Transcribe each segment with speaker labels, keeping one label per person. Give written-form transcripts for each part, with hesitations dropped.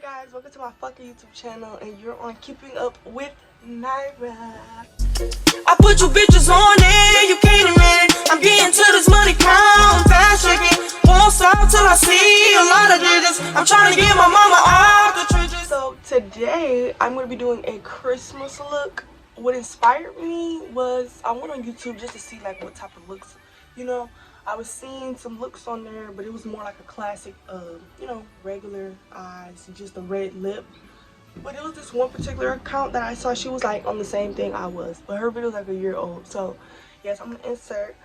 Speaker 1: guys, welcome to my fucking YouTube channel, and you're on Keeping Up with Naira. I put you bitches on it, you can't admit it. I'm getting to this money count, fast checking. Won't stop till I see a lot of digits. I'm trying to get my mama out the trenches. So today, I'm going to be doing a Christmas look. What inspired me was I went on YouTube just to see like what type of looks, you know. I was seeing some looks on there, but it was more like a classic, you know, regular eyes and just a red lip. But it was this one particular account that I saw. She was like on the same thing I was, but her video was like a year old. So yes, I'm gonna insert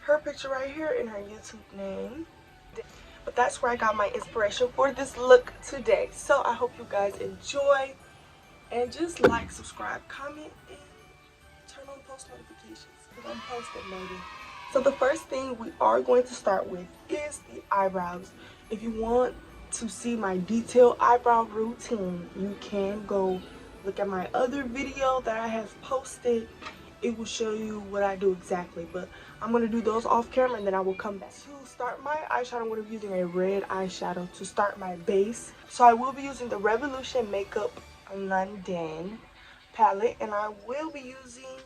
Speaker 1: her picture right here in her YouTube name. But that's where I got my inspiration for this look today. So I hope you guys enjoy, and just like, subscribe, comment, and turn on post notifications because I'm posting, baby. So the first thing we are going to start with is the eyebrows. If you want to see my detailed eyebrow routine, you can go look at my other video that I have posted. It will show you what I do exactly, but I'm going to do those off camera and then I will come back. To start my eyeshadow, I'm going to be using a red eyeshadow to start my base. So I will be using the Revolution Makeup London palette, and I will be using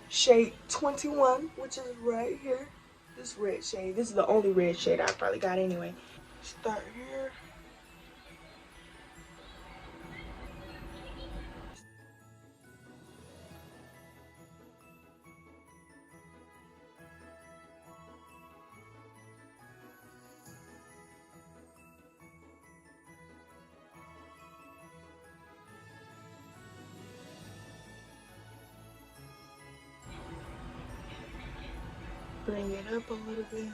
Speaker 1: shade 21, which is right here. This red shade. This is the only red shade I probably got anyway. Start here. Bring it up a little bit.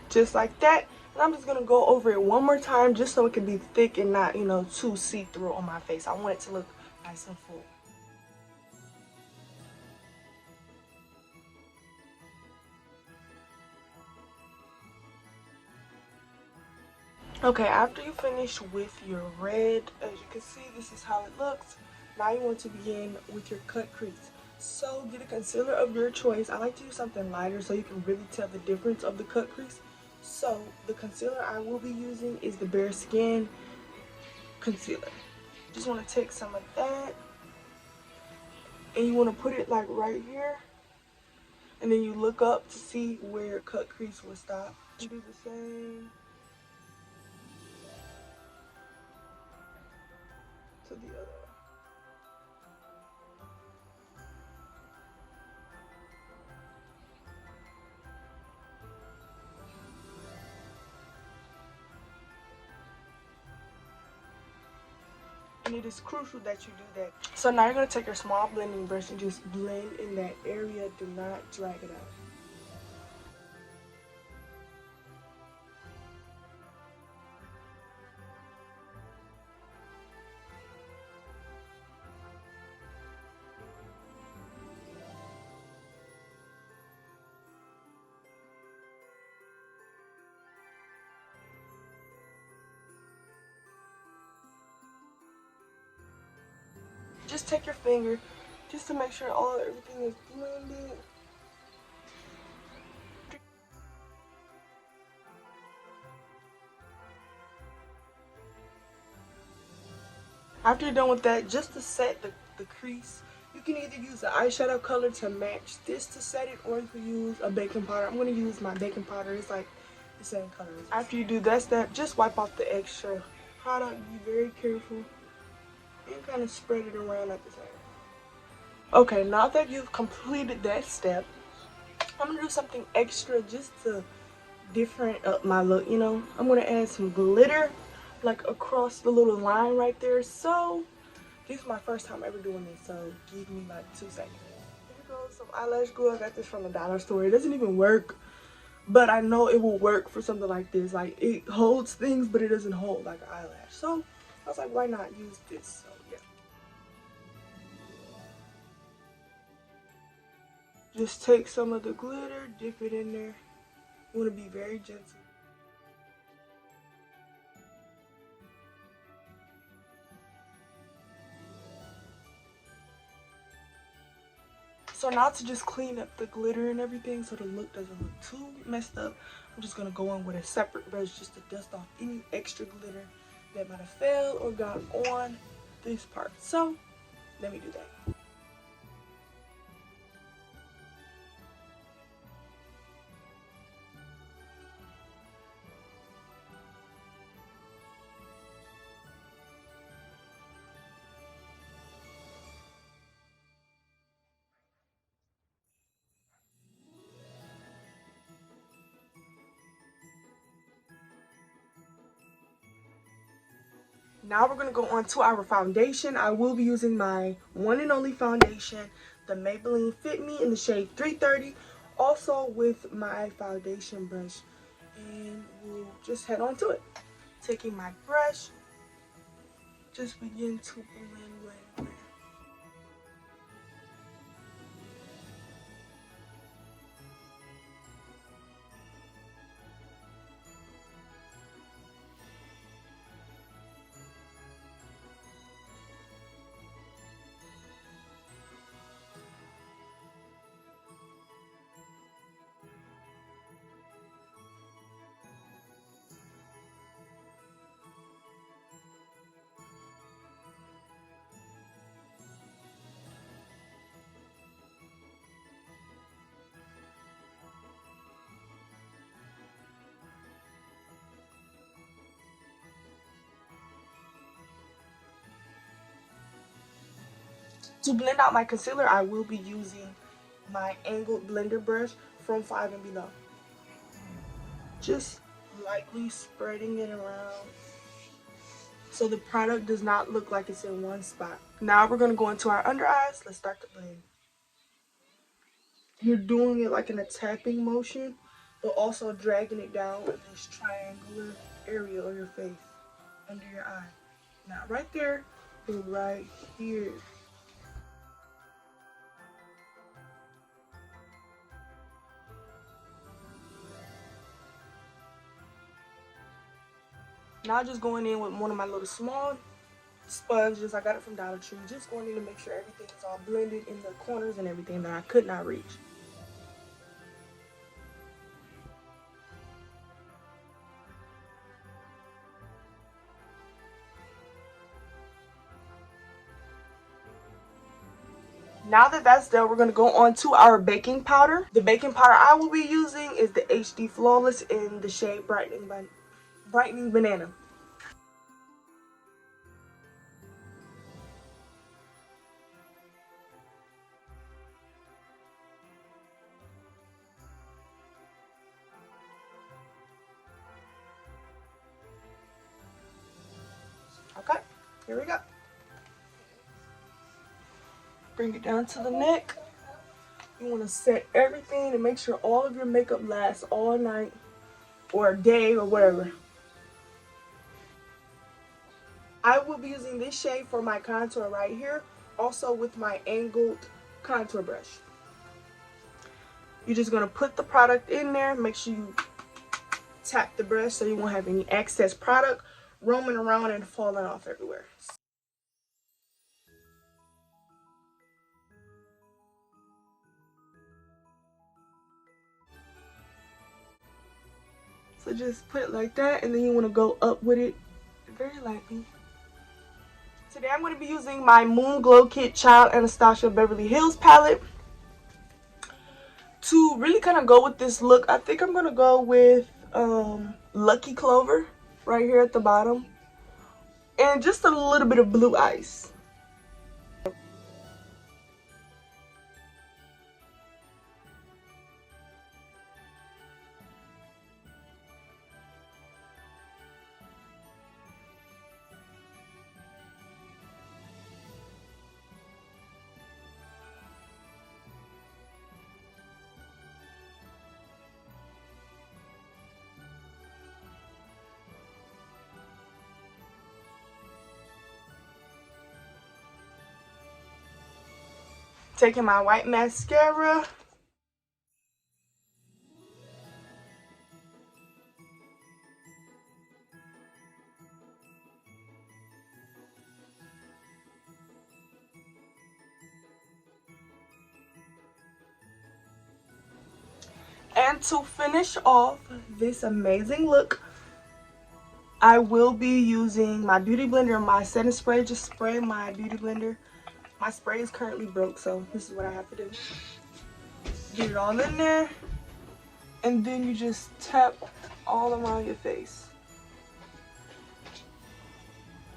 Speaker 1: Just like that. And I'm just going to go over it one more time just so it can be thick and not, you know, too see-through on my face. I want it to look nice and full. Okay, after you finish with your red, as you can see, this is how it looks. Now you want to begin with your cut crease. So get a concealer of your choice. I like to use something lighter so you can really tell the difference of the cut crease. So the concealer I will be using is the Bare Skin concealer. Just want to take some of that, and you want to put it like right here, and then you look up to see where your cut crease will stop. You do the same to the other. And it is crucial that you do that. So now you're going to take your small blending brush and just blend in that area. Do not drag it out. Just take your finger just to make sure everything is blended. After you're done with that, just to set the crease, you can either use the eyeshadow color to match this to set it, or you can use a baking powder. I'm going to use my baking powder. It's like the same color. After you do that step, just wipe off the extra product. Be very careful and kind of spread it around at the same. Okay, now that you've completed that step, I'm going to do something extra just to different up my look, you know. I'm going to add some glitter like across the little line right there. So this is my first time ever doing this, so give me like 2 seconds. Here goes some eyelash glue. I got this from the dollar store. It doesn't even work, but I know it will work for something like this. Like, it holds things, but it doesn't hold like an eyelash. So I was like, why not use this? So yeah, just take some of the glitter, dip it in there. You want to be very gentle. So now to just clean up the glitter and everything so the look doesn't look too messed up, I'm just gonna go in with a separate brush just to dust off any extra glitter that might have fell or got on this part. So let me do that. Now we're gonna go on to our foundation. I will be using my one and only foundation, the Maybelline Fit Me in the shade 330, also with my foundation brush. And we'll just head on to it. Taking my brush, just begin to blend. To blend out my concealer, I will be using my angled blender brush from 5 and Below. Just lightly spreading it around so the product does not look like it's in one spot. Now we're going to go into our under eyes. Let's start to blend. You're doing it like in a tapping motion, but also dragging it down in this triangular area on your face, under your eye. Not right there, but right here. Now just going in with one of my little small sponges. I got it from Dollar Tree. Just going in to make sure everything is all blended in the corners and everything that I could not reach. Now that that's done, we're going to go on to our baking powder. The baking powder I will be using is the HD Flawless in the shade Brightening Banana. Okay, here we go. Bring it down to the neck. You want to set everything and make sure all of your makeup lasts all night or a day or whatever. I will be using this shade for my contour right here, also with my angled contour brush. You're just going to put the product in there. Make sure you tap the brush so you won't have any excess product roaming around and falling off everywhere. So just put it like that, and then you want to go up with it very lightly. Today I'm going to be using my Moon Glow Kit Child Anastasia Beverly Hills palette. To really kind of go with this look, I think I'm going to go with Lucky Clover right here at the bottom. And just a little bit of blue ice. Taking my white mascara. And to finish off this amazing look, I will be using my beauty blender and my setting spray. Just spray my beauty blender. My spray is currently broke, so this is what I have to do. Get it all in there, and then you just tap all around your face.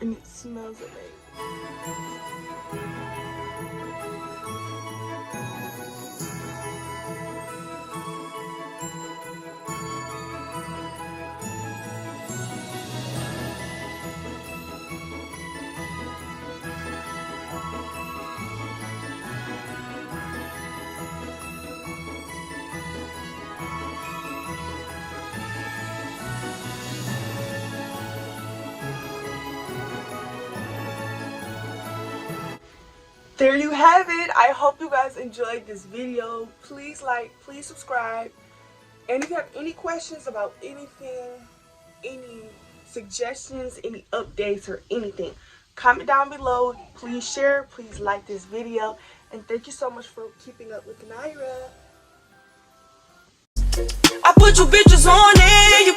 Speaker 1: And it smells amazing. There you have it. I hope you guys enjoyed this video. Please like, please subscribe. And if you have any questions about anything, any suggestions, any updates or anything, comment down below. Please share, please like this video. And thank you so much for keeping up with Naira. I put you bitches on it.